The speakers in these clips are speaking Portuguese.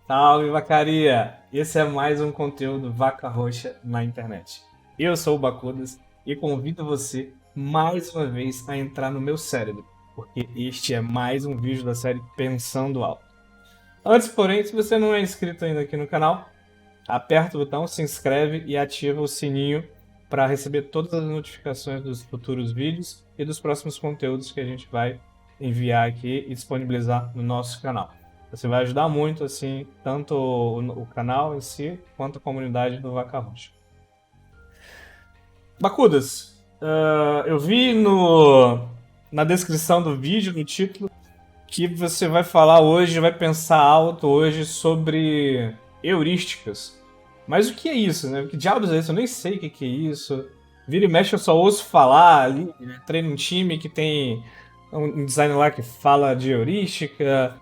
Salve, vacaria! Esse é mais um conteúdo Vaca Roxa na internet. Eu sou o Bacudas e convido você mais uma vez a entrar no meu cérebro, porque este é mais um vídeo da série Pensando Alto. Antes, porém, se você não é inscrito ainda aqui no canal, aperta o botão, se inscreve e ativa o sininho para receber todas as notificações dos futuros vídeos e dos próximos conteúdos que a gente vai enviar aqui e disponibilizar no nosso canal. Você vai ajudar muito, assim, tanto o canal em si, quanto a comunidade do Vaca Roxa. Bacudas, eu vi na descrição do vídeo, no título, que você vai falar hoje, vai pensar alto hoje sobre heurísticas. Mas o que é isso, né? Que diabos é isso? Eu nem sei o que é isso. Vira e mexe, eu só ouço falar ali. Entrei num time que tem um designer lá que fala de heurística.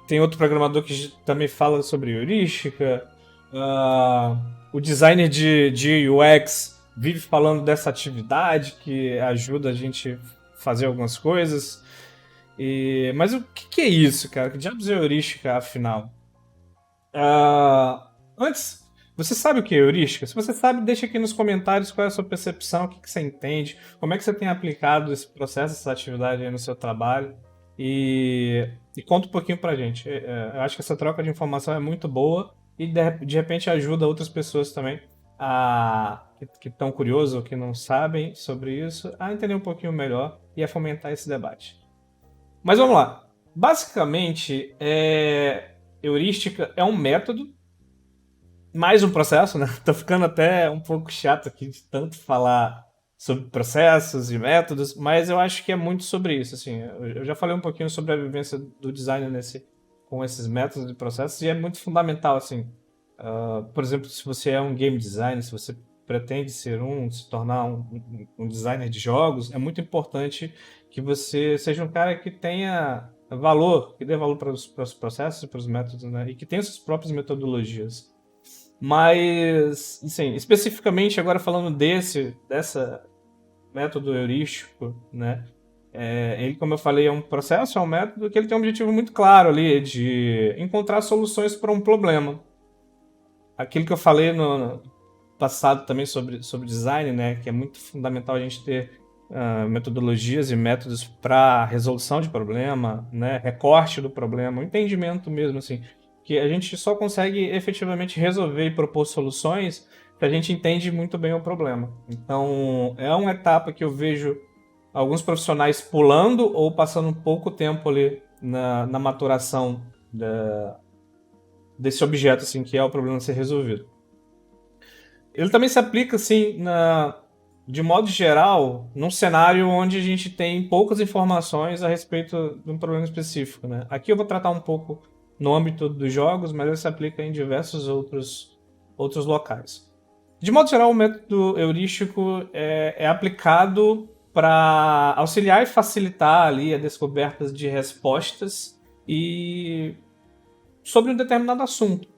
Tem outro programador que também fala sobre heurística. Ah, o designer de UX vive falando dessa atividade que ajuda a gente fazer algumas coisas. Mas o que é isso, cara? Que diabos é heurística, afinal? Antes, você sabe o que é heurística? Se você sabe, deixa aqui nos comentários qual é a sua percepção, o que você entende, como é que você tem aplicado esse processo, essa atividade aí no seu trabalho. E conta um pouquinho pra gente. Eu acho que essa troca de informação é muito boa e de repente ajuda outras pessoas também que estão curiosos ou que não sabem sobre isso a entender um pouquinho melhor e a fomentar esse debate. Mas vamos lá. Basicamente, heurística é um método, mais um processo, né? Tô ficando até um pouco chato aqui de tanto falar sobre processos e métodos, mas eu acho que é muito sobre isso. Assim, eu já falei um pouquinho sobre a vivência do design com esses métodos e processos e é muito fundamental, assim. Por exemplo, se você é um game designer, se você pretende se tornar um designer de jogos, é muito importante que você seja um cara que tenha valor, que dê valor para os processos e para os métodos, né? E que tenha suas próprias metodologias. Mas, assim, especificamente agora falando dessa método heurístico, né? Ele, como eu falei, é um processo, é um método que ele tem um objetivo muito claro ali de encontrar soluções para um problema. Aquilo que eu falei no passado também sobre design, né? Que é muito fundamental a gente ter metodologias e métodos para resolução de problema, né? Recorte do problema, o entendimento mesmo, assim, que a gente só consegue efetivamente resolver e propor soluções se a gente entende muito bem o problema. Então, é uma etapa que eu vejo alguns profissionais pulando ou passando um pouco tempo ali na maturação desse objeto, assim, que é o problema a ser resolvido. Ele também se aplica, assim, de modo geral, num cenário onde a gente tem poucas informações a respeito de um problema específico, né? Aqui eu vou tratar um pouco no âmbito dos jogos, mas ele se aplica em diversos outros locais. De modo geral, o método heurístico é aplicado para auxiliar e facilitar ali a descoberta de respostas e sobre um determinado assunto.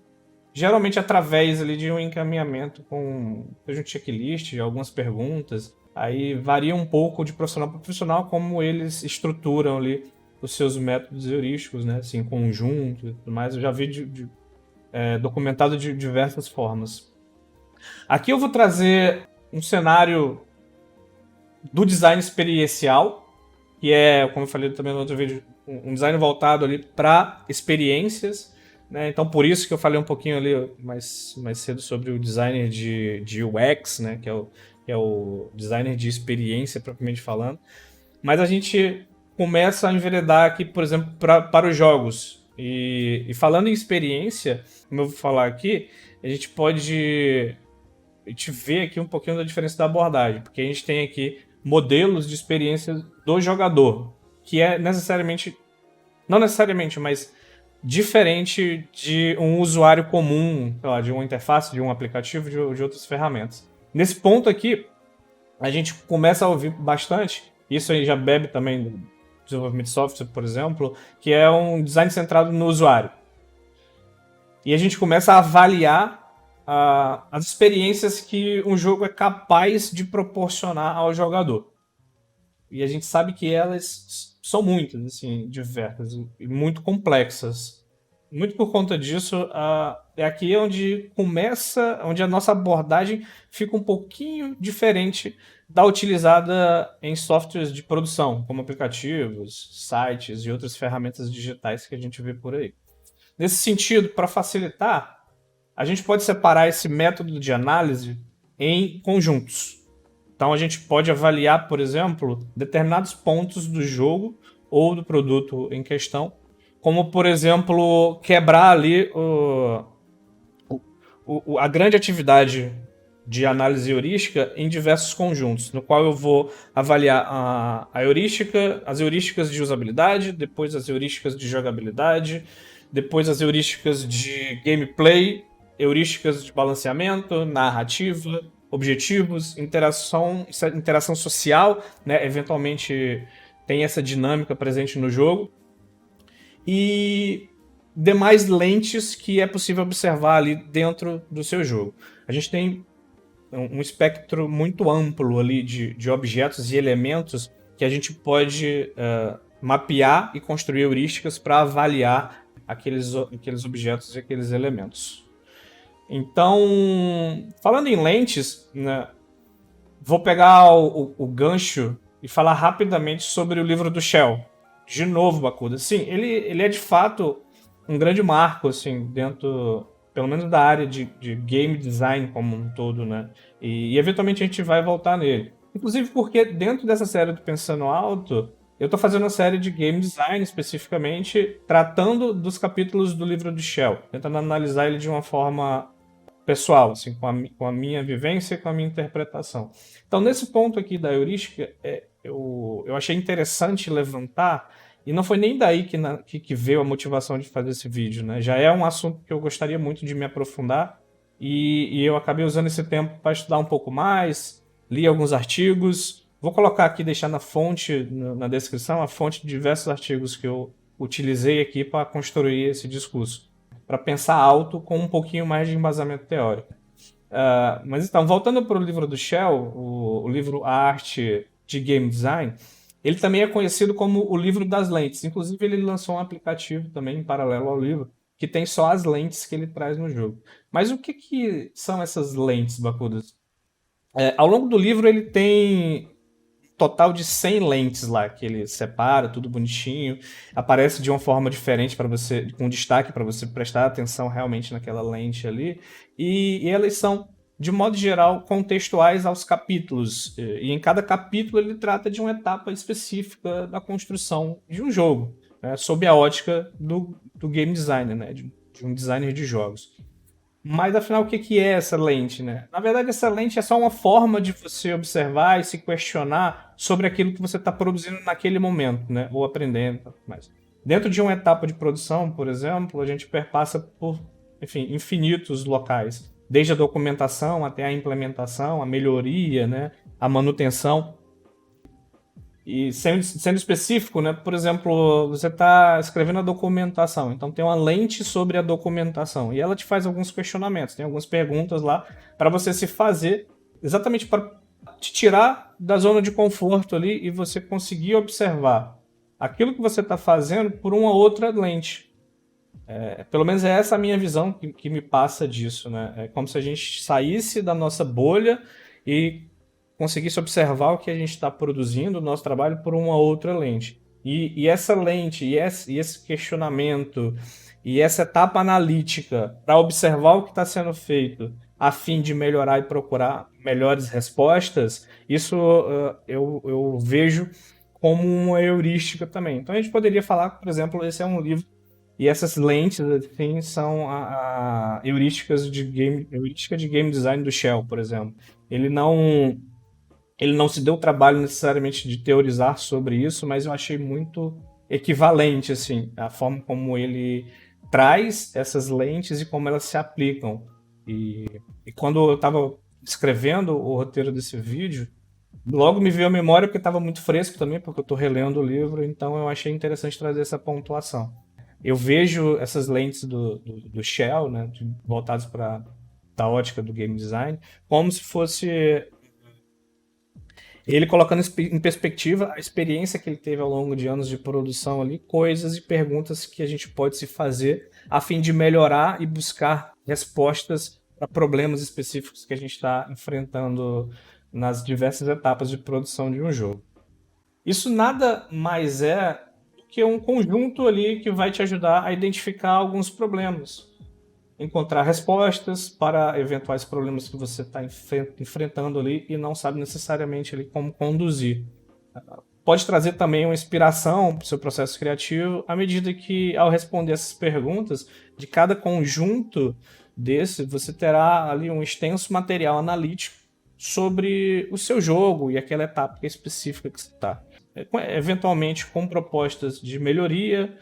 Geralmente através ali de um encaminhamento com seja um checklist, algumas perguntas. Aí varia um pouco de profissional para profissional como eles estruturam ali os seus métodos heurísticos, né? Assim, em conjunto e tudo mais. Eu já vi documentado de diversas formas. Aqui eu vou trazer um cenário do design experiencial, que é, como eu falei também no outro vídeo, um design voltado ali para experiências, né? Então por isso que eu falei um pouquinho ali mais cedo sobre o designer de UX, né? Que é o designer de experiência propriamente falando. Mas a gente começa a enveredar aqui, por exemplo, para os jogos. E falando em experiência, como eu vou falar aqui, a gente pode ver aqui um pouquinho da diferença da abordagem, porque a gente tem aqui modelos de experiência do jogador, que é necessariamente, não necessariamente, mas diferente de um usuário comum, sei lá, de uma interface, de um aplicativo, de outras ferramentas. Nesse ponto aqui, a gente começa a ouvir bastante, isso aí já bebe também do desenvolvimento de software, por exemplo, que é um design centrado no usuário. E a gente começa a avaliar as experiências que um jogo é capaz de proporcionar ao jogador. E a gente sabe que elas são muitas, assim, diversas e muito complexas. Muito por conta disso, é aqui onde começa, onde a nossa abordagem fica um pouquinho diferente da utilizada em softwares de produção, como aplicativos, sites e outras ferramentas digitais que a gente vê por aí. Nesse sentido, para facilitar, a gente pode separar esse método de análise em conjuntos. Então a gente pode avaliar, por exemplo, determinados pontos do jogo ou do produto em questão, como por exemplo quebrar ali a grande atividade de análise heurística em diversos conjuntos, no qual eu vou avaliar a heurística, as heurísticas de usabilidade, depois as heurísticas de jogabilidade, depois as heurísticas de gameplay, heurísticas de balanceamento, narrativa, objetivos, interação social, né? Eventualmente tem essa dinâmica presente no jogo. E demais lentes que é possível observar ali dentro do seu jogo. A gente tem um espectro muito amplo ali de objetos e elementos que a gente pode mapear e construir heurísticas para avaliar aqueles objetos e aqueles elementos. Então, falando em lentes, né, vou pegar o gancho e falar rapidamente sobre o livro do Shell. De novo, Bakuda. Sim, ele é de fato um grande marco, assim, dentro, pelo menos da área de game design como um todo, né? E eventualmente a gente vai voltar nele. Inclusive porque dentro dessa série do Pensando Alto, eu estou fazendo uma série de game design especificamente, tratando dos capítulos do livro do Shell, tentando analisar ele de uma forma pessoal, assim, com a minha vivência e com a minha interpretação. Então, nesse ponto aqui da heurística, eu achei interessante levantar, e não foi nem daí que veio a motivação de fazer esse vídeo, né? Já é um assunto que eu gostaria muito de me aprofundar, e eu acabei usando esse tempo para estudar um pouco mais, li alguns artigos, vou colocar aqui, deixar na fonte, na descrição, a fonte de diversos artigos que eu utilizei aqui para construir esse discurso, para pensar alto com um pouquinho mais de embasamento teórico. Mas então, voltando para o livro do Shell, o livro A Arte de Game Design, ele também é conhecido como o livro das lentes. Inclusive, ele lançou um aplicativo também em paralelo ao livro, que tem só as lentes que ele traz no jogo. Mas o que são essas lentes, Bakudas? Ao longo do livro, ele tem total de 100 lentes lá que ele separa, tudo bonitinho, aparece de uma forma diferente para você, com destaque para você prestar atenção realmente naquela lente ali, e elas são de modo geral contextuais aos capítulos, e em cada capítulo ele trata de uma etapa específica da construção de um jogo, né, sob a ótica do game designer, né, de um designer de jogos. Mas afinal, o que é essa lente, né? Na verdade, essa lente é só uma forma de você observar e se questionar sobre aquilo que você está produzindo naquele momento, né? Ou aprendendo, mas dentro de uma etapa de produção, por exemplo, a gente perpassa por, enfim, infinitos locais, desde a documentação até a implementação, a melhoria, né? A manutenção. E sendo específico, né? Por exemplo, você está escrevendo a documentação, então tem uma lente sobre a documentação e ela te faz alguns questionamentos, tem algumas perguntas lá para você se fazer, exatamente para te tirar da zona de conforto ali e você conseguir observar aquilo que você está fazendo por uma outra lente. Pelo menos é essa a minha visão que me passa disso, né? É como se a gente saísse da nossa bolha e conseguisse observar o que a gente está produzindo, o nosso trabalho, por uma outra lente. E essa lente, e esse questionamento, e essa etapa analítica para observar o que está sendo feito a fim de melhorar e procurar melhores respostas, isso eu vejo como uma heurística também. Então a gente poderia falar, por exemplo, esse é um livro e essas lentes assim, são a heurística de game design do Shell, por exemplo. Ele não se deu o trabalho necessariamente de teorizar sobre isso, mas eu achei muito equivalente assim, a forma como ele traz essas lentes e como elas se aplicam. E quando eu estava escrevendo o roteiro desse vídeo, logo me veio a memória porque estava muito fresco também, porque eu estou relendo o livro, então eu achei interessante trazer essa pontuação. Eu vejo essas lentes do Shell, né, voltadas para a ótica do game design, como se fosse Ele colocando em perspectiva a experiência que ele teve ao longo de anos de produção ali, coisas e perguntas que a gente pode se fazer a fim de melhorar e buscar respostas para problemas específicos que a gente está enfrentando nas diversas etapas de produção de um jogo. Isso nada mais é do que um conjunto ali que vai te ajudar a identificar alguns problemas, encontrar respostas para eventuais problemas que você está enfrentando ali e não sabe necessariamente ali como conduzir. Pode trazer também uma inspiração para o seu processo criativo, à medida que, ao responder essas perguntas, de cada conjunto desse, você terá ali um extenso material analítico sobre o seu jogo e aquela etapa específica que você está. Eventualmente, com propostas de melhoria,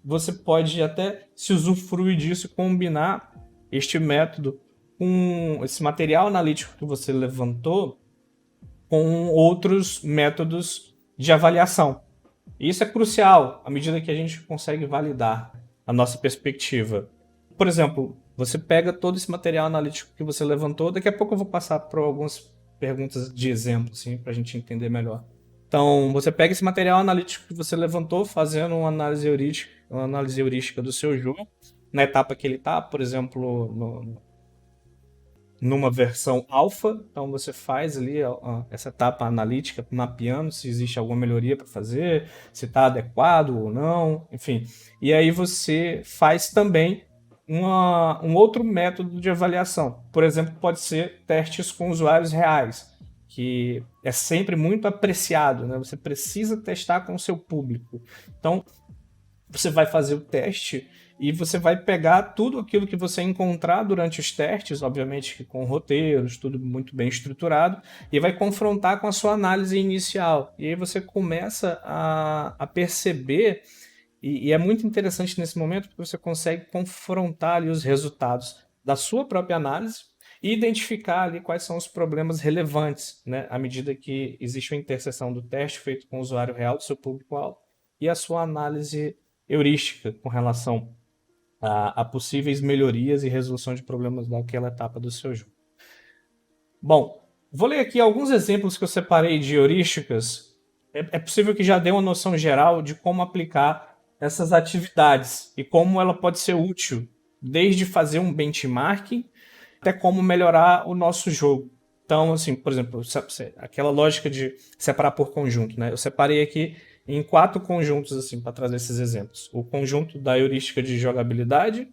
você pode até se usufruir disso e combinar este método com esse material analítico que você levantou com outros métodos de avaliação. E isso é crucial à medida que a gente consegue validar a nossa perspectiva. Por exemplo, você pega todo esse material analítico que você levantou, daqui a pouco eu vou passar por algumas perguntas de exemplo, assim, para a gente entender melhor. Então, você pega esse material analítico que você levantou, fazendo uma análise heurística do seu jogo, na etapa que ele está, por exemplo, numa versão alfa. Então, você faz ali essa etapa analítica, mapeando se existe alguma melhoria para fazer, se está adequado ou não, enfim. E aí você faz também um outro método de avaliação. Por exemplo, pode ser testes com usuários reais, que é sempre muito apreciado, né? Você precisa testar com o seu público. Então, você vai fazer o teste e você vai pegar tudo aquilo que você encontrar durante os testes, obviamente com roteiros, tudo muito bem estruturado, e vai confrontar com a sua análise inicial. E aí você começa a perceber, e é muito interessante nesse momento, porque você consegue confrontar ali os resultados da sua própria análise e identificar ali quais são os problemas relevantes, né, à medida que existe uma interseção do teste feito com o usuário real do seu público-alvo e a sua análise heurística com relação a possíveis melhorias e resolução de problemas daquela etapa do seu jogo. Bom, vou ler aqui alguns exemplos que eu separei de heurísticas. É possível que já dê uma noção geral de como aplicar essas atividades e como ela pode ser útil, desde fazer um benchmarking até como melhorar o nosso jogo. Então, assim, por exemplo, aquela lógica de separar por conjunto, né? Eu separei aqui em 4 conjuntos, assim, para trazer esses exemplos. O conjunto da heurística de jogabilidade,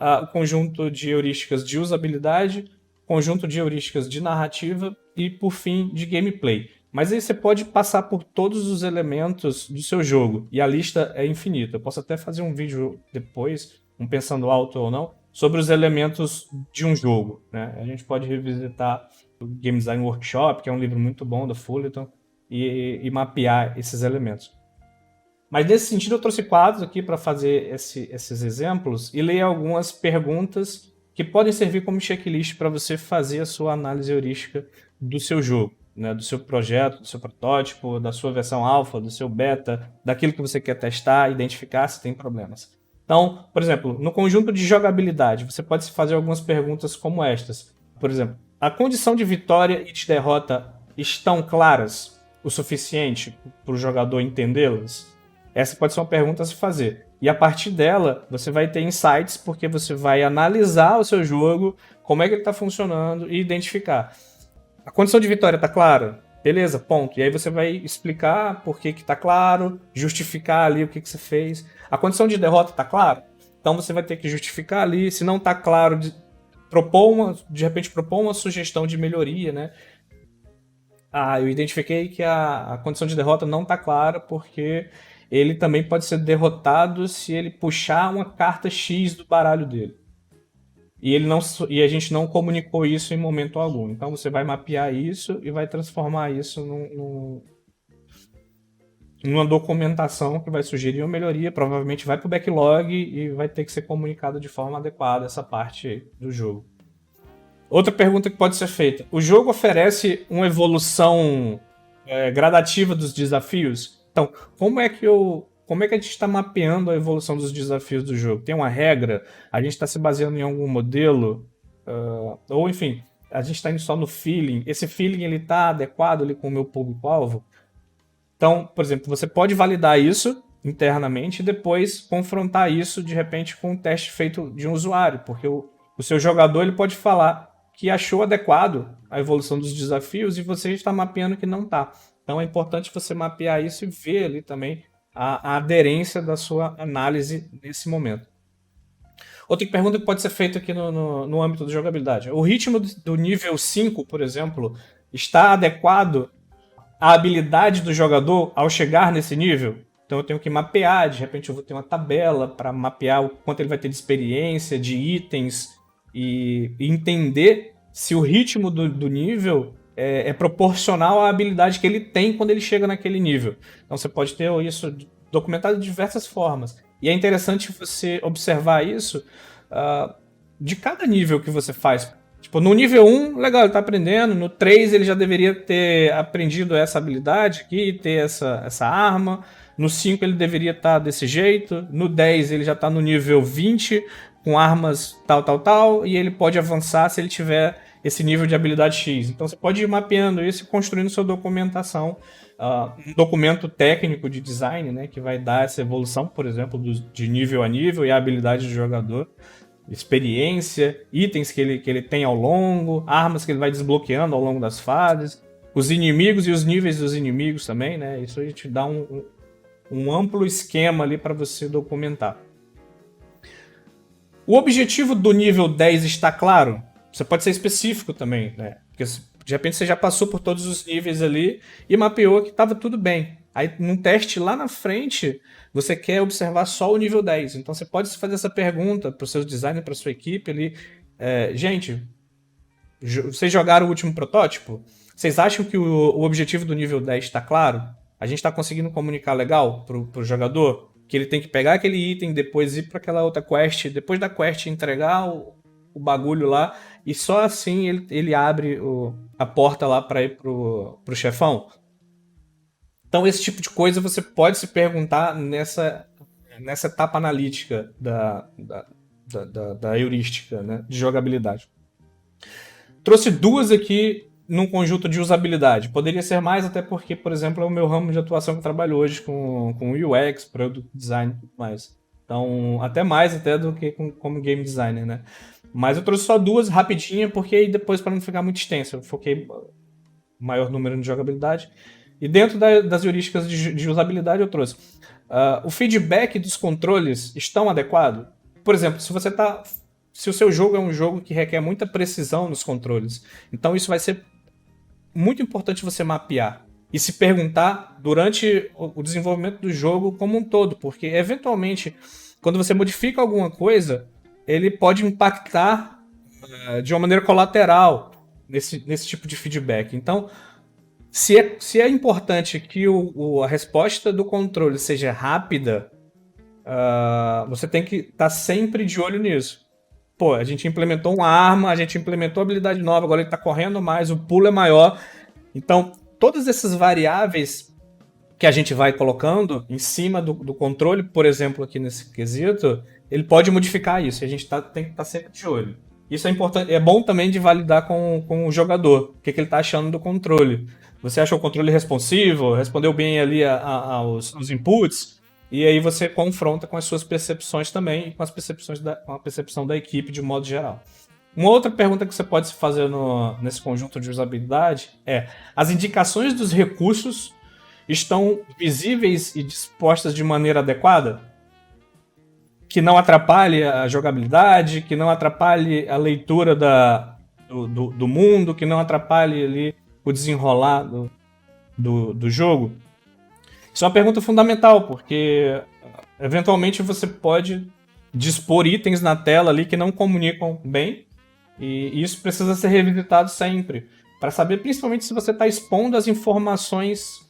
o conjunto de heurísticas de usabilidade, o conjunto de heurísticas de narrativa e, por fim, de gameplay. Mas aí você pode passar por todos os elementos do seu jogo, e a lista é infinita. Eu posso até fazer um vídeo depois, um pensando alto ou não, sobre os elementos de um jogo, né? A gente pode revisitar o Game Design Workshop, que é um livro muito bom da Fullerton, e mapear esses elementos. Mas nesse sentido eu trouxe quadros aqui para fazer esses exemplos e ler algumas perguntas que podem servir como checklist para você fazer a sua análise heurística do seu jogo, né? Do seu projeto, do seu protótipo, da sua versão alfa, do seu beta, daquilo que você quer testar, identificar se tem problemas. Então, por exemplo, no conjunto de jogabilidade, você pode se fazer algumas perguntas como estas. Por exemplo, a condição de vitória e de derrota estão claras o suficiente para o jogador entendê-las? Essa pode ser uma pergunta a se fazer. E a partir dela, você vai ter insights, porque você vai analisar o seu jogo, como é que ele está funcionando e identificar. A condição de vitória está clara? Beleza, ponto. E aí você vai explicar por que está claro, justificar ali o que você fez. A condição de derrota está clara? Então você vai ter que justificar ali. Se não está claro, de repente propor uma sugestão de melhoria, né? Eu identifiquei que a condição de derrota não está clara porque ele também pode ser derrotado se ele puxar uma carta X do baralho dele. E a gente não comunicou isso em momento algum. Então você vai mapear isso e vai transformar isso numa documentação que vai sugerir uma melhoria. Provavelmente vai para o backlog e vai ter que ser comunicado de forma adequada essa parte do jogo. Outra pergunta que pode ser feita. O jogo oferece uma evolução gradativa dos desafios? Então, como é que a gente está mapeando a evolução dos desafios do jogo? Tem uma regra? A gente está se baseando em algum modelo? Ou, enfim, a gente está indo só no feeling, esse feeling ele está adequado ali com o meu público-alvo? Então, por exemplo, você pode validar isso internamente e depois confrontar isso, de repente, com um teste feito de um usuário, porque o seu jogador ele pode falar que achou adequado a evolução dos desafios e você está mapeando que não está. Então é importante você mapear isso e ver ali também a aderência da sua análise nesse momento. Outra pergunta que pode ser feita aqui no âmbito da jogabilidade. O ritmo do nível 5, por exemplo, está adequado à habilidade do jogador ao chegar nesse nível? Então eu tenho que mapear, de repente eu vou ter uma tabela para mapear o quanto ele vai ter de experiência, de itens, e entender se o ritmo do nível é proporcional à habilidade que ele tem quando ele chega naquele nível. Então você pode ter isso documentado de diversas formas. E é interessante você observar isso de cada nível que você faz. Tipo, no nível 1, legal, ele tá aprendendo. No 3, ele já deveria ter aprendido essa habilidade aqui, ter essa arma. No 5, ele deveria estar desse jeito. No 10, ele já tá no nível 20, com armas tal. E ele pode avançar se ele tiver esse nível de habilidade X. Então, você pode ir mapeando isso e construindo sua documentação. Um documento técnico de design, né, que vai dar essa evolução, por exemplo, de nível a nível e a habilidade do jogador. Experiência, itens que ele tem ao longo, armas que ele vai desbloqueando ao longo das fases, os inimigos e os níveis dos inimigos também, né? Isso aí te dá um amplo esquema ali para você documentar. O objetivo do nível 10 está claro? Você pode ser específico também, né? Porque de repente você já passou por todos os níveis ali e mapeou que estava tudo bem. Aí num teste lá na frente, você quer observar só o nível 10. Então você pode fazer essa pergunta para os seus designers, para sua equipe ali. Gente, vocês jogaram o último protótipo? Vocês acham que o objetivo do nível 10 está claro? A gente está conseguindo comunicar legal para o jogador? Que ele tem que pegar aquele item, depois ir para aquela outra quest, depois da quest entregar o bagulho lá, e só assim ele abre a porta lá para ir pro chefão? Então, esse tipo de coisa você pode se perguntar nessa etapa analítica da heurística, né, de jogabilidade. Trouxe duas aqui num conjunto de usabilidade. Poderia ser mais, até porque, por exemplo, é o meu ramo de atuação que eu trabalho hoje com UX, Product Design e tudo mais. Então, até mais até do que como game designer, né? Mas eu trouxe só duas rapidinha, porque aí depois, para não ficar muito extenso, eu foquei maior número de jogabilidade. E dentro das heurísticas de usabilidade eu trouxe. O feedback dos controles estão adequado? Por exemplo, se o seu jogo é um jogo que requer muita precisão nos controles, então isso vai ser muito importante você mapear e se perguntar durante o desenvolvimento do jogo como um todo, porque eventualmente, quando você modifica alguma coisa, ele pode impactar de uma maneira colateral nesse tipo de feedback. Então, se é importante que a resposta do controle seja rápida, você tem que estar sempre de olho nisso. Pô, a gente implementou uma arma, a gente implementou habilidade nova, agora ele está correndo mais, o pulo é maior. Então, todas essas variáveis que a gente vai colocando em cima do controle, por exemplo, aqui nesse quesito, ele pode modificar isso, e a gente tem que estar sempre de olho. Isso é importante, é bom também de validar com o jogador, o que ele está achando do controle. Você achou o controle responsivo, respondeu bem ali aos inputs, e aí você confronta com as suas percepções também e com a percepção da equipe de modo geral. Uma outra pergunta que você pode se fazer nesse conjunto de usabilidade é: as indicações dos recursos estão visíveis e dispostas de maneira adequada? Que não atrapalhe a jogabilidade, que não atrapalhe a leitura do mundo, que não atrapalhe ali o desenrolar do jogo? Isso é uma pergunta fundamental, porque eventualmente você pode dispor itens na tela ali que não comunicam bem, e isso precisa ser revisitado sempre, para saber principalmente se você está expondo as informações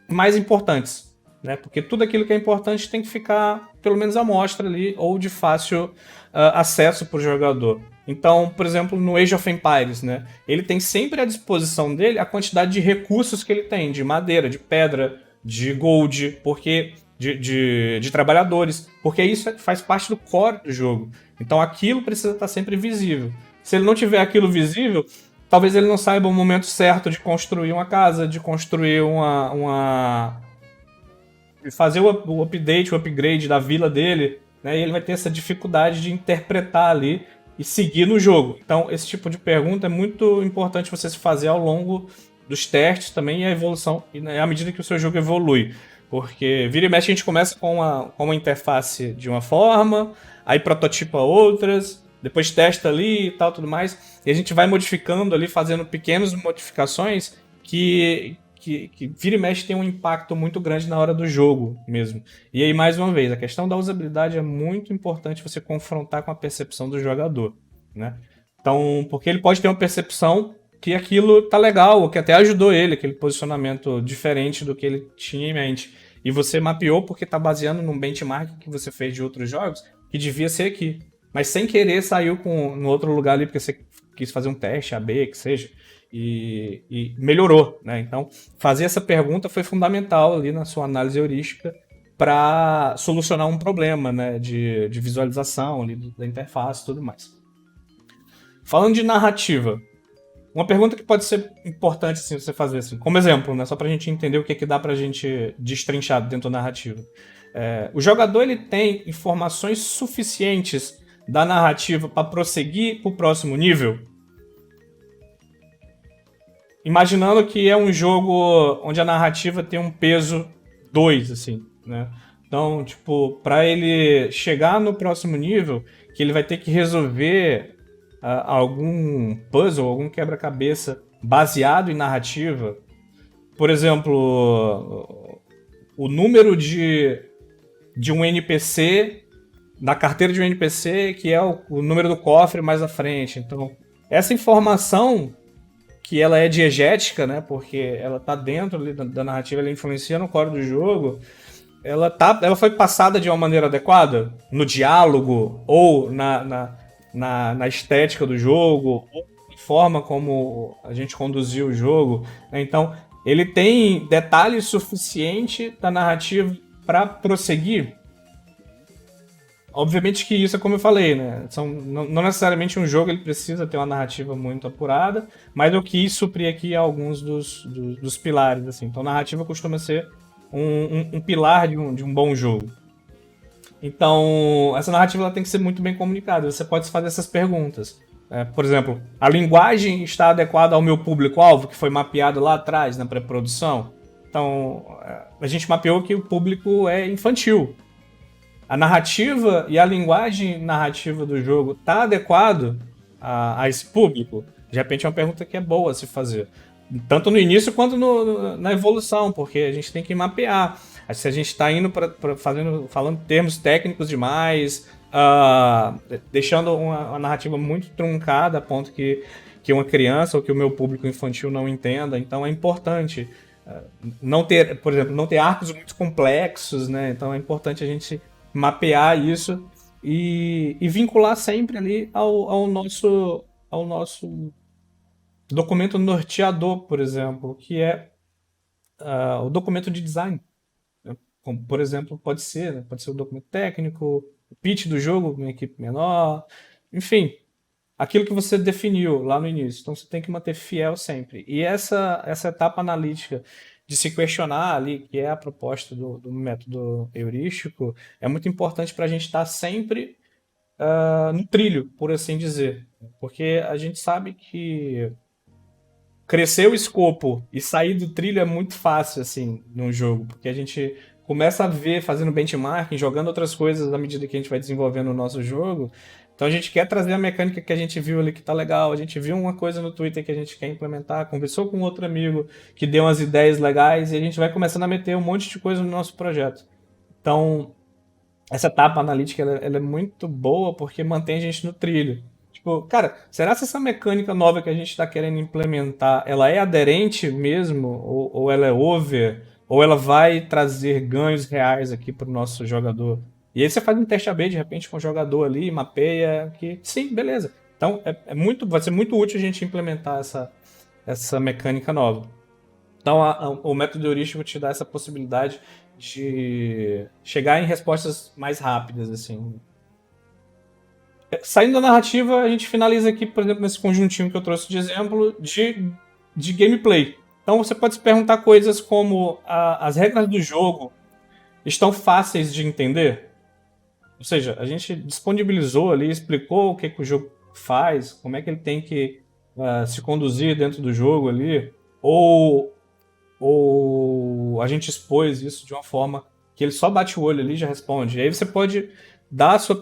mais importantes, né? Porque tudo aquilo que é importante tem que ficar pelo menos à mostra ali, ou de fácil acesso para o jogador. Então, por exemplo, no Age of Empires, né, ele tem sempre à disposição dele a quantidade de recursos que ele tem, de madeira, de pedra, de gold, porque de trabalhadores, porque isso faz parte do core do jogo. Então aquilo precisa estar sempre visível. Se ele não tiver aquilo visível, talvez ele não saiba o momento certo de construir uma casa, de construir fazer o update, o upgrade da vila dele, né? E ele vai ter essa dificuldade de interpretar ali e seguir no jogo. Então, esse tipo de pergunta é muito importante você se fazer ao longo dos testes também e a evolução, e né, à medida que o seu jogo evolui. Porque vira e mexe a gente começa com uma interface de uma forma, aí prototipa outras, depois testa ali e tal, tudo mais, e a gente vai modificando ali, fazendo pequenas modificações que vira e mexe tem um impacto muito grande na hora do jogo mesmo. E aí, mais uma vez, a questão da usabilidade é muito importante você confrontar com a percepção do jogador, né? Então, porque ele pode ter uma percepção que aquilo tá legal, ou que até ajudou ele, aquele posicionamento diferente do que ele tinha em mente. E você mapeou porque tá baseando num benchmark que você fez de outros jogos, que devia ser aqui. Mas sem querer saiu no outro lugar ali, porque você quis fazer um teste, AB, que seja, e melhorou, né? Então, fazer essa pergunta foi fundamental ali na sua análise heurística para solucionar um problema, né, de visualização ali da interface e tudo mais. Falando de narrativa, uma pergunta que pode ser importante assim, você fazer, assim, como exemplo, né, só para a gente entender o que dá para a gente destrinchar dentro da narrativa. O jogador ele tem informações suficientes da narrativa para prosseguir para o próximo nível? Imaginando que é um jogo onde a narrativa tem um peso 2, assim, né? Então, tipo, para ele chegar no próximo nível, que ele vai ter que resolver algum puzzle, algum quebra-cabeça baseado em narrativa. Por exemplo, o número de um NPC, na carteira de um NPC, que é o número do cofre mais à frente. Então, essa informação que ela é diegética, né? Porque ela tá dentro ali da narrativa, ela influencia no core do jogo. Ela foi passada de uma maneira adequada no diálogo ou na estética do jogo, ou na forma como a gente conduziu o jogo. Então, ele tem detalhes suficientes da narrativa para prosseguir. Obviamente que isso é como eu falei, né? Não necessariamente um jogo ele precisa ter uma narrativa muito apurada, mas eu quis suprir aqui alguns dos pilares. Assim. Então, narrativa costuma ser um pilar de um bom jogo. Então, essa narrativa ela tem que ser muito bem comunicada. Você pode fazer essas perguntas. Por exemplo, a linguagem está adequada ao meu público-alvo, que foi mapeado lá atrás, na pré-produção? Então, a gente mapeou que o público é infantil. A narrativa e a linguagem narrativa do tá está adequado a esse público? De repente é uma pergunta que é boa a se fazer. Tanto no início quanto na evolução, porque a gente tem que mapear. Se a gente está indo falando termos técnicos demais, deixando uma narrativa muito truncada a ponto que uma criança ou que o meu público infantil não entenda, então é importante não ter, por exemplo, não ter arcos muito complexos, né? Então é importante a gente mapear isso e vincular sempre ali ao nosso documento norteador, por exemplo, que é o documento de design. Como, por exemplo, pode ser o documento técnico, o pitch do jogo, uma equipe menor, enfim, aquilo que você definiu lá no início. Então você tem que manter fiel sempre. E essa etapa analítica de se questionar ali, que é a proposta do método heurístico, é muito importante para a gente estar sempre no trilho, por assim dizer. Porque a gente sabe que crescer o escopo e sair do trilho é muito fácil, assim, num jogo, porque a gente começa a ver, fazendo benchmarking, jogando outras coisas à medida que a gente vai desenvolvendo o nosso jogo. Então a gente quer trazer a mecânica que a gente viu ali que tá legal, a gente viu uma coisa no Twitter que a gente quer implementar, conversou com outro amigo que deu umas ideias legais e a gente vai começando a meter um monte de coisa no nosso projeto. Então, essa etapa analítica ela é muito boa porque mantém a gente no trilho. Tipo, cara, será que essa mecânica nova que a gente está querendo implementar, ela é aderente mesmo? Ou ela é over? Ou ela vai trazer ganhos reais aqui para o nosso jogador? E aí você faz um teste AB, de repente, com o jogador ali, mapeia, que sim, beleza. Então, vai ser muito útil a gente implementar essa mecânica nova. Então, o método heurístico te dá essa possibilidade de chegar em respostas mais rápidas, assim. Saindo da narrativa, a gente finaliza aqui, por exemplo, nesse conjuntinho que eu trouxe de exemplo de gameplay. Então você pode se perguntar coisas como as regras do jogo estão fáceis de entender? Ou seja, a gente disponibilizou ali, explicou o que, que o jogo faz, como é que ele tem que se conduzir dentro do jogo ali, ou a gente expôs isso de uma forma que ele só bate o olho ali e já responde. E aí você pode dar a sua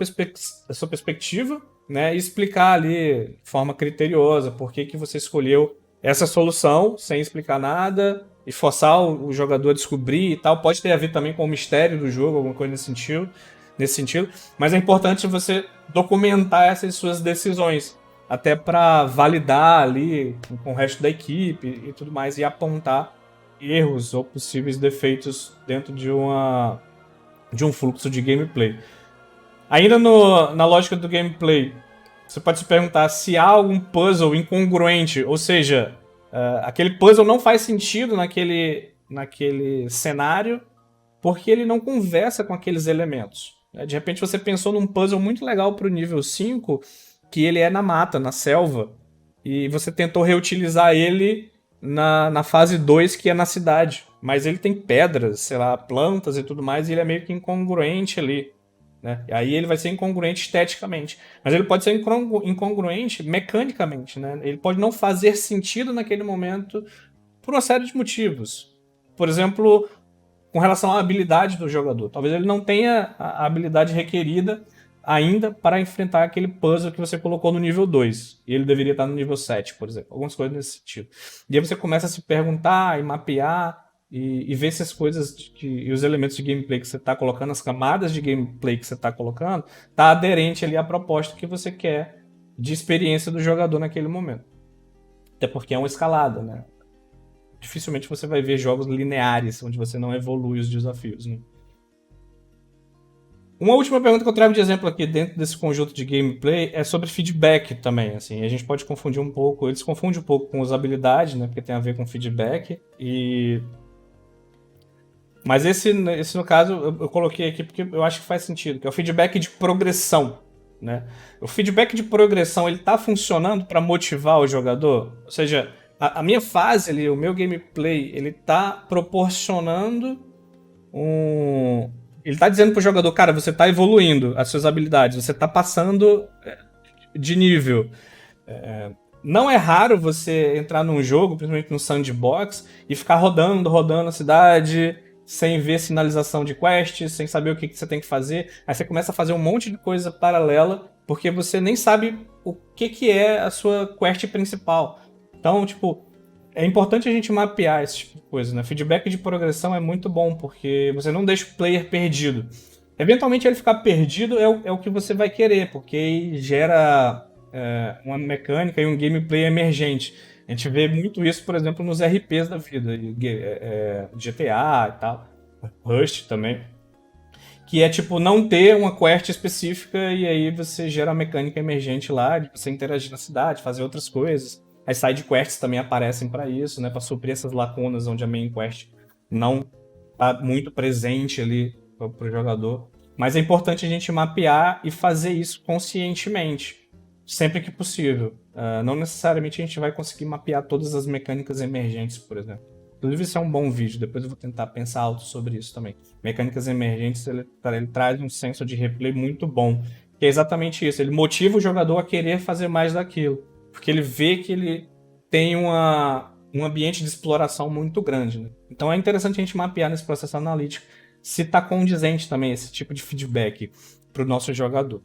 perspectiva, né, e explicar ali de forma criteriosa por que, que você escolheu essa solução sem explicar nada e forçar o jogador a descobrir e tal. Pode ter a ver também com o mistério do jogo, alguma coisa nesse sentido. Mas é importante você documentar essas suas decisões, até para validar ali com o resto da equipe e tudo mais, e apontar erros ou possíveis defeitos dentro de um fluxo de gameplay. Ainda na lógica do gameplay, você pode se perguntar se há algum puzzle incongruente, ou seja, aquele puzzle não faz sentido naquele cenário porque ele não conversa com aqueles elementos. De repente você pensou num puzzle muito legal para o nível 5, que ele é na mata, na selva, e você tentou reutilizar ele na fase 2, que é na cidade. Mas ele tem pedras, sei lá, plantas e tudo mais, e ele é meio que incongruente ali. Né? E aí ele vai ser incongruente esteticamente. Mas ele pode ser incongruente mecanicamente. Né? Ele pode não fazer sentido naquele momento por uma série de motivos. Por exemplo, com relação à habilidade do jogador. Talvez ele não tenha a habilidade requerida ainda para enfrentar aquele puzzle que você colocou no nível 2. E ele deveria estar no nível 7, por exemplo. Algumas coisas nesse sentido. E aí você começa a se perguntar e mapear e ver se as coisas e os elementos de gameplay que você está colocando, as camadas de gameplay que você está colocando, está aderente ali à proposta que você quer de experiência do jogador naquele momento. Até porque é uma escalada, né? Dificilmente você vai ver jogos lineares, onde você não evolui os desafios, né? Uma última pergunta que eu trago de exemplo aqui dentro desse conjunto de gameplay é sobre feedback também, assim. A gente pode confundir um pouco, eles confundem um pouco com usabilidade, né? Porque tem a ver com feedback Mas esse no caso, eu coloquei aqui porque eu acho que faz sentido, que é o feedback de progressão, né? O feedback de progressão, ele tá funcionando para motivar o jogador? Ou seja, a minha fase ali, o meu gameplay, ele tá proporcionando Ele tá dizendo pro jogador, cara, você tá evoluindo as suas habilidades, você tá passando de nível. Não é raro você entrar num jogo, principalmente no sandbox, e ficar rodando a cidade, sem ver sinalização de quests, sem saber o que você tem que fazer. Aí você começa a fazer um monte de coisa paralela, porque você nem sabe o que é a sua quest principal. Então, tipo, é importante a gente mapear esse tipo de coisa, né? Feedback de progressão é muito bom, porque você não deixa o player perdido. Eventualmente ele ficar perdido é o que você vai querer, porque gera uma mecânica e um gameplay emergente. A gente vê muito isso, por exemplo, nos RPs da vida, GTA e tal, Rust também, que é tipo não ter uma quest específica e aí você gera a mecânica emergente lá, de você interagir na cidade, fazer outras coisas. As side quests também aparecem para isso, né, para suprir essas lacunas onde a main quest não tá muito presente ali pro jogador. Mas é importante a gente mapear e fazer isso conscientemente, sempre que possível. Não necessariamente a gente vai conseguir mapear todas as mecânicas emergentes, por exemplo. Inclusive, isso é um bom vídeo, depois eu vou tentar pensar alto sobre isso também. Mecânicas emergentes, ele traz um senso de replay muito bom, que é exatamente isso, ele motiva o jogador a querer fazer mais daquilo, porque ele vê que ele tem um ambiente de exploração muito grande. Né? Então é interessante a gente mapear nesse processo analítico se está condizente também esse tipo de feedback para o nosso jogador.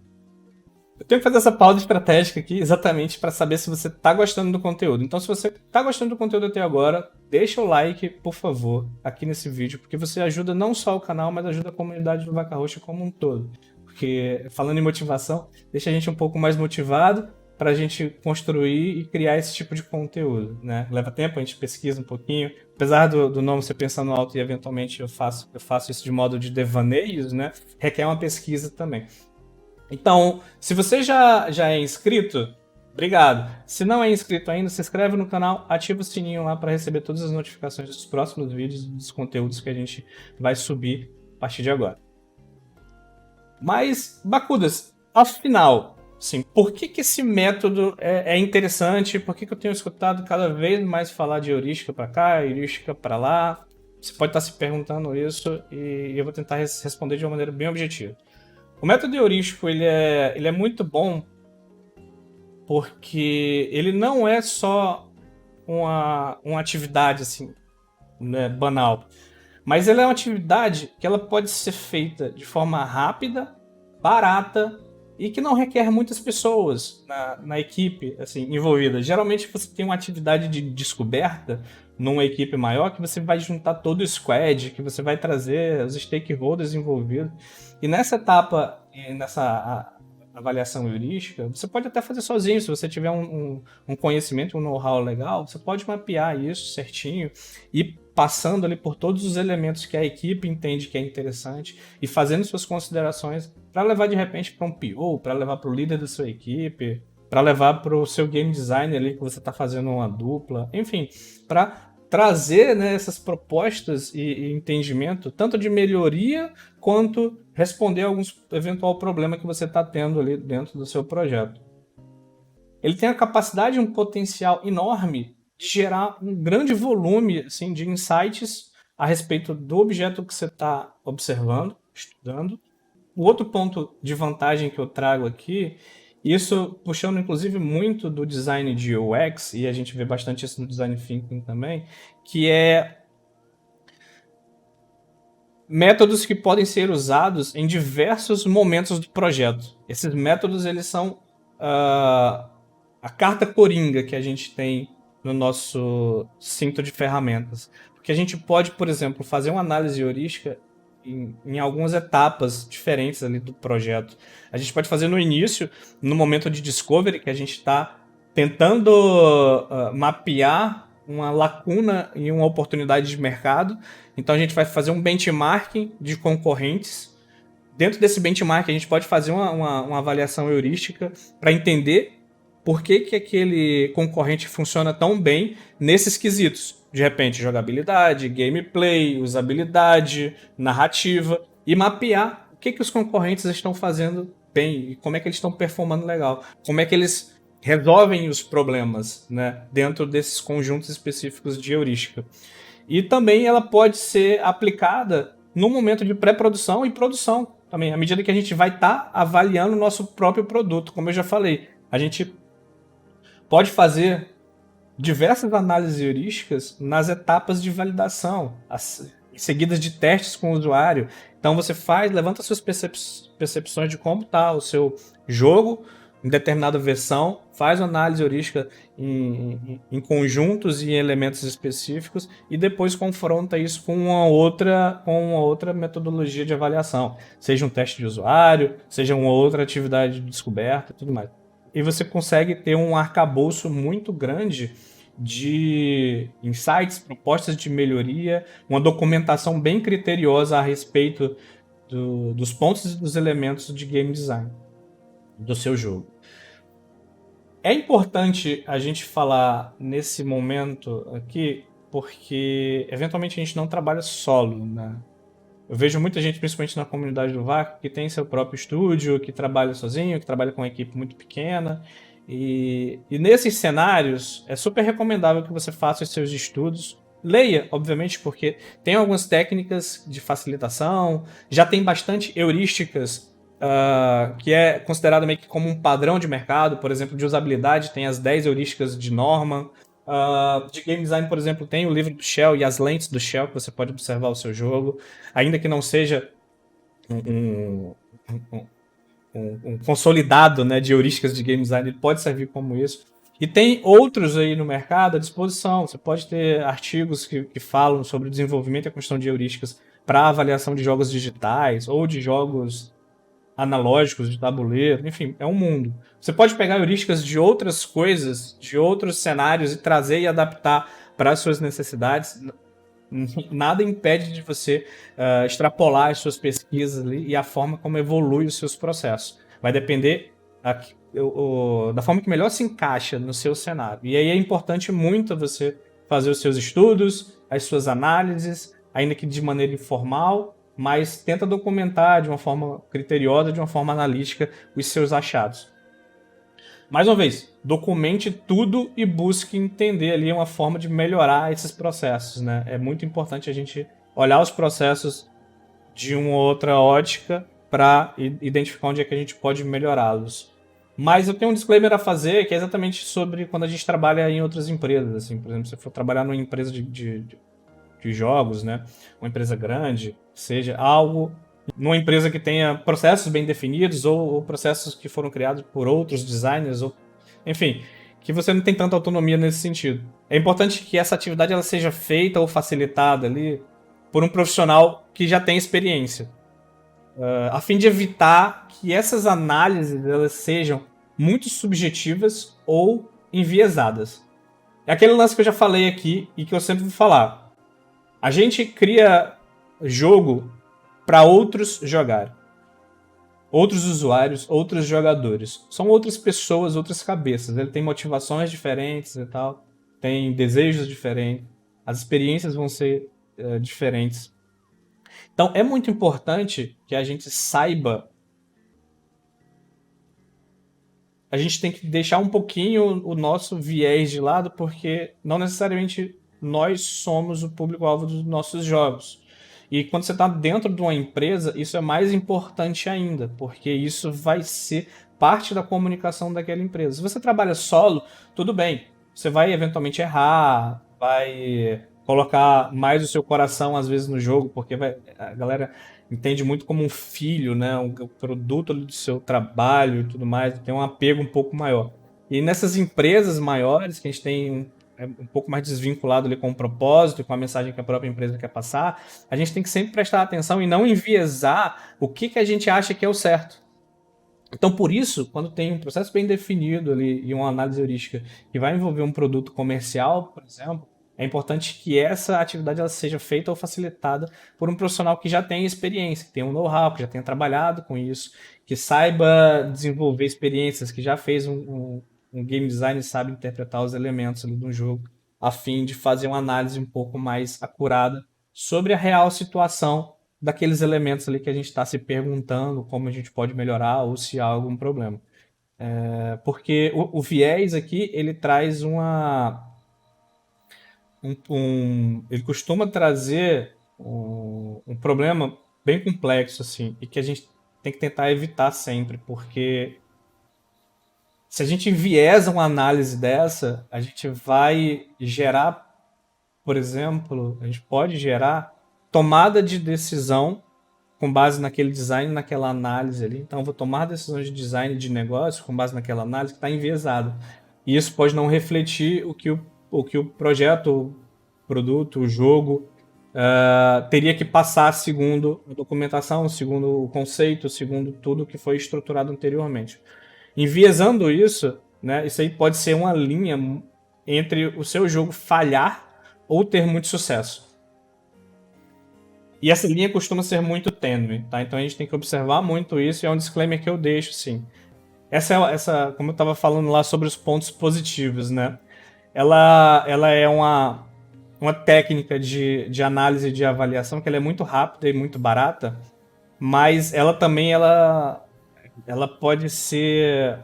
Eu tenho que fazer essa pausa estratégica aqui exatamente para saber se você está gostando do conteúdo. Então, se você está gostando do conteúdo até agora, deixa o like, por favor, aqui nesse vídeo, porque você ajuda não só o canal, mas ajuda a comunidade do Vaca Roxa como um todo. Porque, falando em motivação, deixa a gente um pouco mais motivado para a gente construir e criar esse tipo de conteúdo. Né? Leva tempo, a gente pesquisa um pouquinho. Apesar do nome ser pensando alto e eventualmente eu faço isso de modo de devaneios, né? Requer uma pesquisa também. Então, se você já é inscrito, obrigado. Se não é inscrito ainda, se inscreve no canal, ativa o sininho lá para receber todas as notificações dos próximos vídeos, dos conteúdos que a gente vai subir a partir de agora. Mas, Bacudas, afinal, Sim, por que que esse método é interessante? Por que que eu tenho escutado cada vez mais falar de heurística para cá, heurística para lá? Você pode estar se perguntando isso e eu vou tentar responder de uma maneira bem objetiva. O método heurístico ele é muito bom porque ele não é só uma atividade assim, né, banal, mas ela é uma atividade que ela pode ser feita de forma rápida, barata e que não requer muitas pessoas na equipe assim, envolvida. Geralmente você tem uma atividade de descoberta numa equipe maior que você vai juntar todo o squad, que você vai trazer os stakeholders envolvidos. E nessa etapa, nessa avaliação heurística, você pode até fazer sozinho, se você tiver um conhecimento, um know-how legal, você pode mapear isso certinho e passando ali por todos os elementos que a equipe entende que é interessante e fazendo suas considerações para levar de repente para um PO, para levar para o líder da sua equipe, para levar para o seu game designer ali que você está fazendo uma dupla, enfim, para trazer, né, essas propostas e entendimento tanto de melhoria quanto responder a algum eventual problema que você está tendo ali dentro do seu projeto. Ele tem a capacidade e um potencial enorme de gerar um grande volume assim, de insights a respeito do objeto que você está observando, estudando. O outro ponto de vantagem que eu trago aqui, isso puxando inclusive muito do design de UX, e a gente vê bastante isso no design thinking também, que é métodos que podem ser usados em diversos momentos do projeto. Esses métodos eles são a carta coringa que a gente tem no nosso cinto de ferramentas. Porque a gente pode, por exemplo, fazer uma análise heurística em algumas etapas diferentes ali do projeto. A gente pode fazer no início, no momento de discovery, que a gente está tentando mapear uma lacuna e uma oportunidade de mercado. Então a gente vai fazer um benchmarking de concorrentes. Dentro desse benchmark a gente pode fazer uma avaliação heurística para entender por que, que aquele concorrente funciona tão bem nesses quesitos. De repente, jogabilidade, gameplay, usabilidade, narrativa, e mapear o que, que os concorrentes estão fazendo bem e como é que eles estão performando legal. Como é que eles resolvem os problemas, né, dentro desses conjuntos específicos de heurística. E também ela pode ser aplicada no momento de pré-produção e produção também, à medida que a gente vai estar avaliando o nosso próprio produto. Como eu já falei, a gente pode fazer diversas análises heurísticas nas etapas de validação, seguidas de testes com o usuário. Então você levanta suas percepções de como está o seu jogo em determinada versão, faz uma análise heurística em conjuntos e em elementos específicos e depois confronta isso com uma outra metodologia de avaliação, seja um teste de usuário, seja uma outra atividade de descoberta e tudo mais. E você consegue ter um arcabouço muito grande de insights, propostas de melhoria, uma documentação bem criteriosa a respeito dos pontos e dos elementos de game design do seu jogo. É importante a gente falar nesse momento aqui, porque eventualmente a gente não trabalha solo, né? Eu vejo muita gente, principalmente na comunidade do Vácuo, que tem seu próprio estúdio, que trabalha sozinho, que trabalha com uma equipe muito pequena. E nesses cenários, é super recomendável que você faça os seus estudos. Leia, obviamente, porque tem algumas técnicas de facilitação, já tem bastante heurísticas, que é considerado meio que como um padrão de mercado. Por exemplo, de usabilidade, tem as 10 heurísticas de Norman. De game design, por exemplo, tem o livro do Shell e as lentes do Shell que você pode observar o seu jogo, ainda que não seja um consolidado, né, de heurísticas de game design, ele pode servir como isso. E tem outros aí no mercado à disposição. Você pode ter artigos que falam sobre o desenvolvimento e a construção de heurísticas para avaliação de jogos digitais ou de jogos analógicos, de tabuleiro, enfim, é um mundo. Você pode pegar heurísticas de outras coisas, de outros cenários e trazer e adaptar para as suas necessidades. Nada impede de você extrapolar as suas pesquisas ali e a forma como evolui os seus processos. Vai depender da forma que melhor se encaixa no seu cenário. E aí é importante muito você fazer os seus estudos, as suas análises, ainda que de maneira informal, mas tenta documentar de uma forma criteriosa, de uma forma analítica, os seus achados. Mais uma vez, documente tudo e busque entender ali uma forma de melhorar esses processos, né? É muito importante a gente olhar os processos de uma outra ótica para identificar onde é que a gente pode melhorá-los. Mas eu tenho um disclaimer a fazer que é exatamente sobre quando a gente trabalha em outras empresas. Assim, por exemplo, se for trabalhar numa empresa de jogos, né? Uma empresa grande, seja algo numa empresa que tenha processos bem definidos ou processos que foram criados por outros designers, ou, enfim, que você não tem tanta autonomia nesse sentido. É importante que essa atividade ela seja feita ou facilitada ali por um profissional que já tem experiência, a fim de evitar que essas análises elas sejam muito subjetivas ou enviesadas. É aquele lance que eu já falei aqui e que eu sempre vou falar. A gente cria jogo para outros jogarem. Outros usuários, outros jogadores. São outras pessoas, outras cabeças. Ele tem motivações diferentes e tal. Tem desejos diferentes. As experiências vão ser diferentes. Então é muito importante que a gente saiba. A gente tem que deixar um pouquinho o nosso viés de lado, porque não necessariamente nós somos o público-alvo dos nossos jogos. E quando você está dentro de uma empresa, isso é mais importante ainda, porque isso vai ser parte da comunicação daquela empresa. Se você trabalha solo, tudo bem. Você vai eventualmente errar, vai colocar mais o seu coração às vezes no jogo, porque a galera entende muito como um filho, né? Um produto do seu trabalho e tudo mais, tem um apego um pouco maior. E nessas empresas maiores, que a gente tem um pouco mais desvinculado ali com o propósito e com a mensagem que a própria empresa quer passar, a gente tem que sempre prestar atenção e não enviesar o que a gente acha que é o certo. Então, por isso, quando tem um processo bem definido ali e uma análise heurística que vai envolver um produto comercial, por exemplo, é importante que essa atividade ela seja feita ou facilitada por um profissional que já tem experiência, que tem um know-how, que já tenha trabalhado com isso, que saiba desenvolver experiências, que já fez um game design e sabe interpretar os elementos ali do jogo, a fim de fazer uma análise um pouco mais acurada sobre a real situação daqueles elementos ali que a gente está se perguntando como a gente pode melhorar ou se há algum problema. Porque o viés aqui, ele traz ele costuma trazer um problema bem complexo, assim, e que a gente tem que tentar evitar sempre, porque se a gente enviesa uma análise dessa, a gente vai gerar, por exemplo, a gente pode gerar tomada de decisão com base naquele design, naquela análise ali. Então, eu vou tomar decisões de design de negócio com base naquela análise que está enviesada. E isso pode não refletir o que o projeto, o produto, o jogo teria que passar segundo a documentação, segundo o conceito, segundo tudo que foi estruturado anteriormente. Enviesando isso, né, isso aí pode ser uma linha entre o seu jogo falhar ou ter muito sucesso. E essa linha costuma ser muito tênue, tá? Então a gente tem que observar muito isso e é um disclaimer que eu deixo, sim. Essa como eu estava falando lá sobre os pontos positivos, né? Ela é uma técnica de análise e de avaliação que ela é muito rápida e muito barata, mas ela também ela pode ser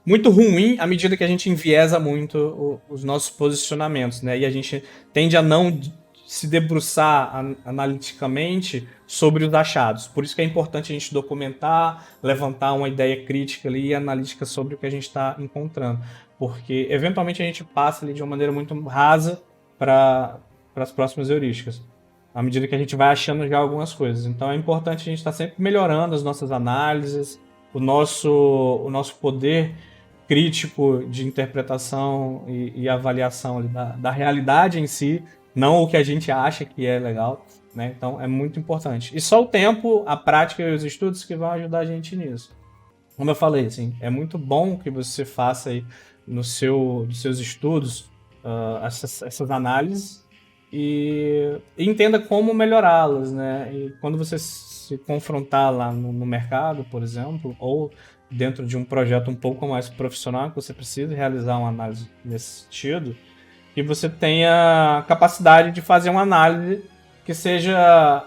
muito ruim à medida que a gente enviesa muito os nossos posicionamentos, né? E a gente tende a não se debruçar analiticamente sobre os achados. Por isso que é importante a gente documentar, levantar uma ideia crítica ali e analítica sobre o que a gente está encontrando. Porque, eventualmente, a gente passa ali de uma maneira muito rasa para as próximas heurísticas, à medida que a gente vai achando já algumas coisas. Então, é importante a gente estar sempre melhorando as nossas análises, o nosso poder crítico de interpretação e avaliação ali da realidade em si, não o que a gente acha que é legal, né? Então é muito importante. E só o tempo, a prática e os estudos que vão ajudar a gente nisso. Como eu falei, assim, é muito bom que você faça aí nos seus estudos essas análises e entenda como melhorá-las, né? E quando você se confrontar lá no mercado, por exemplo, ou dentro de um projeto um pouco mais profissional que você precisa realizar uma análise nesse sentido, que você tenha capacidade de fazer uma análise que seja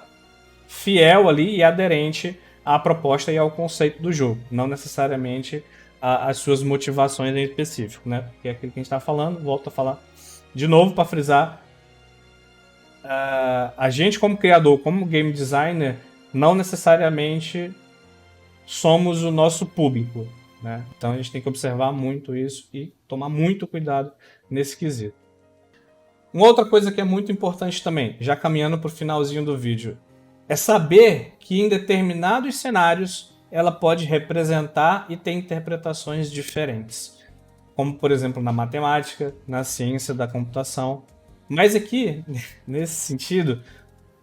fiel ali e aderente à proposta e ao conceito do jogo. Não necessariamente as suas motivações em específico, né? Porque é aquilo que a gente está falando, volto a falar de novo para frisar, a gente como criador, como game designer, não necessariamente somos o nosso público, né? Então a gente tem que observar muito isso e tomar muito cuidado nesse quesito. Uma outra coisa que é muito importante também, já caminhando para o finalzinho do vídeo, é saber que em determinados cenários ela pode representar e ter interpretações diferentes. Como, por exemplo, na matemática, na ciência da computação. Mas aqui, nesse sentido,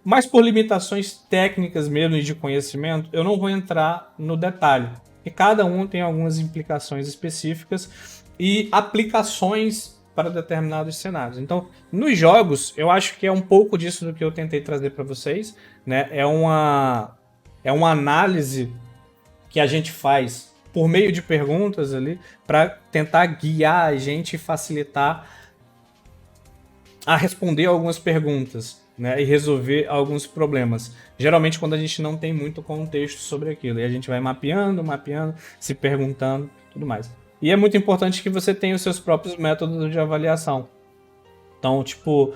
mais por limitações técnicas mesmo e de conhecimento, eu não vou entrar no detalhe. Porque cada um tem algumas implicações específicas e aplicações para determinados cenários. Então, nos jogos, eu acho que é um pouco disso do que eu tentei trazer para vocês, né? É uma análise que a gente faz por meio de perguntas ali para tentar guiar a gente e facilitar a responder algumas perguntas, né, e resolver alguns problemas. Geralmente quando a gente não tem muito contexto sobre aquilo, e a gente vai mapeando, se perguntando, tudo mais. E é muito importante que você tenha os seus próprios métodos de avaliação. Então, tipo,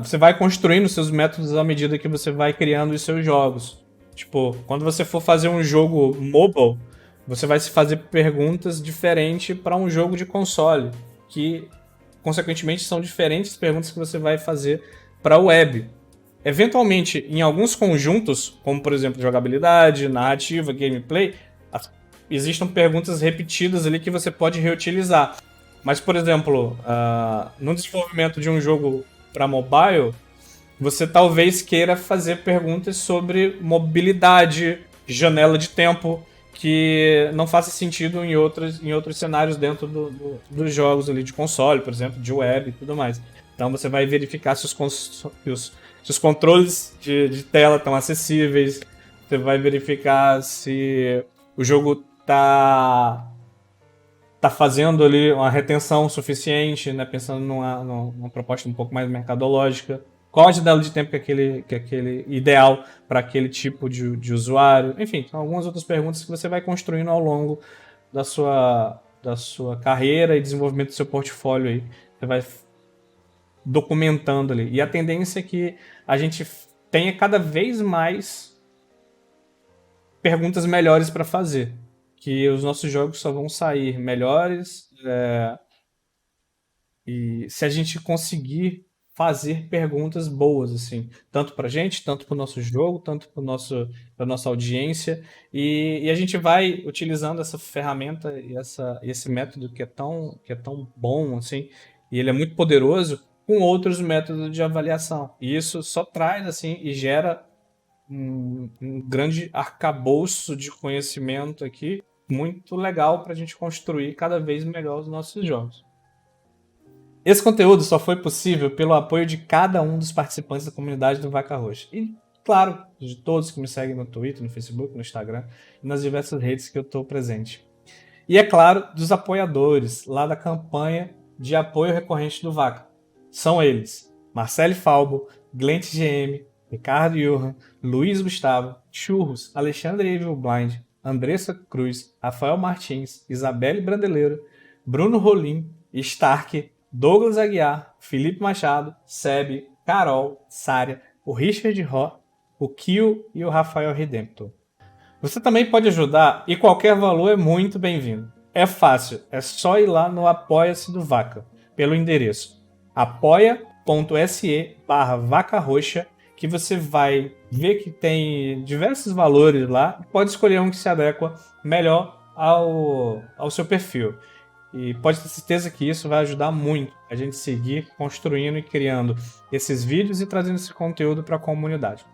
você vai construindo os seus métodos à medida que você vai criando os seus jogos. Tipo, quando você for fazer um jogo mobile, você vai se fazer perguntas diferentes para um jogo de console, que consequentemente são diferentes perguntas que você vai fazer para a web. Eventualmente, em alguns conjuntos, como por exemplo jogabilidade, narrativa, gameplay, existem perguntas repetidas ali que você pode reutilizar. Mas, por exemplo, no desenvolvimento de um jogo para mobile, você talvez queira fazer perguntas sobre mobilidade, janela de tempo, que não faça sentido em outros cenários dentro dos jogos ali de console, por exemplo, de web e tudo mais. Então você vai verificar se os controles de tela estão acessíveis, você vai verificar se o jogo tá fazendo ali uma retenção suficiente, né, pensando numa proposta um pouco mais mercadológica. Qual a janela de tempo que é aquele ideal para aquele tipo de usuário? Enfim, são algumas outras perguntas que você vai construindo ao longo da sua carreira e desenvolvimento do seu portfólio aí. Você vai documentando ali. E a tendência é que a gente tenha cada vez mais perguntas melhores para fazer. Que os nossos jogos só vão sair melhores e se a gente conseguir fazer perguntas boas, assim, tanto pra gente, tanto pro nosso jogo, tanto pra nossa audiência, e a gente vai utilizando essa ferramenta e esse método que é tão bom, assim, e ele é muito poderoso, com outros métodos de avaliação. E isso só traz, assim, e gera um grande arcabouço de conhecimento aqui, muito legal para a gente construir cada vez melhor os nossos jogos. Esse conteúdo só foi possível pelo apoio de cada um dos participantes da comunidade do Vaca Roxa. E, claro, de todos que me seguem no Twitter, no Facebook, no Instagram e nas diversas redes que eu estou presente. E, é claro, dos apoiadores lá da campanha de apoio recorrente do Vaca. São eles: Marcelo Falbo, Glent GM, Ricardo Johan, Luiz Gustavo, Churros, Alexandre Evil Blind, Andressa Cruz, Rafael Martins, Isabelle Brandeleiro, Bruno Rolim, Stark, Douglas Aguiar, Felipe Machado, Seb, Carol, Sária, o Richard Ró, o Kio e o Rafael Redemptor. Você também pode ajudar e qualquer valor é muito bem-vindo. É fácil, é só ir lá no Apoia-se do Vaca, pelo endereço apoia.se/Vaca Roxa, que você vai ver que tem diversos valores lá e pode escolher um que se adequa melhor ao seu perfil. E pode ter certeza que isso vai ajudar muito a gente seguir construindo e criando esses vídeos e trazendo esse conteúdo para a comunidade.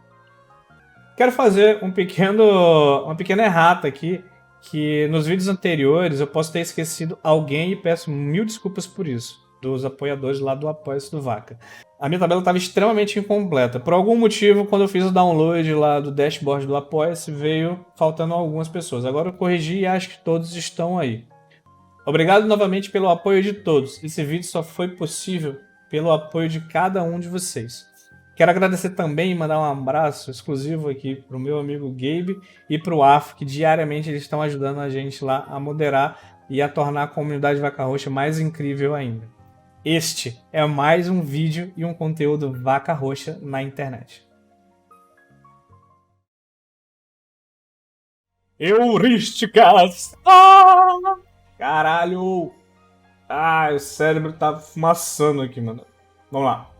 Quero fazer uma pequena errata aqui, que nos vídeos anteriores eu posso ter esquecido alguém e peço mil desculpas por isso, dos apoiadores lá do Apoia-se do Vaca. A minha tabela estava extremamente incompleta. Por algum motivo, quando eu fiz o download lá do dashboard do Apoia-se, veio faltando algumas pessoas. Agora eu corrigi e acho que todos estão aí. Obrigado novamente pelo apoio de todos. Esse vídeo só foi possível pelo apoio de cada um de vocês. Quero agradecer também e mandar um abraço exclusivo aqui para o meu amigo Gabe e para o AF, que diariamente eles estão ajudando a gente lá a moderar e a tornar a comunidade Vaca Roxa mais incrível ainda. Este é mais um vídeo e um conteúdo Vaca Roxa na internet. Heurísticas! Ah! Caralho! Ah, o cérebro tá fumaçando aqui, mano. Vamos lá.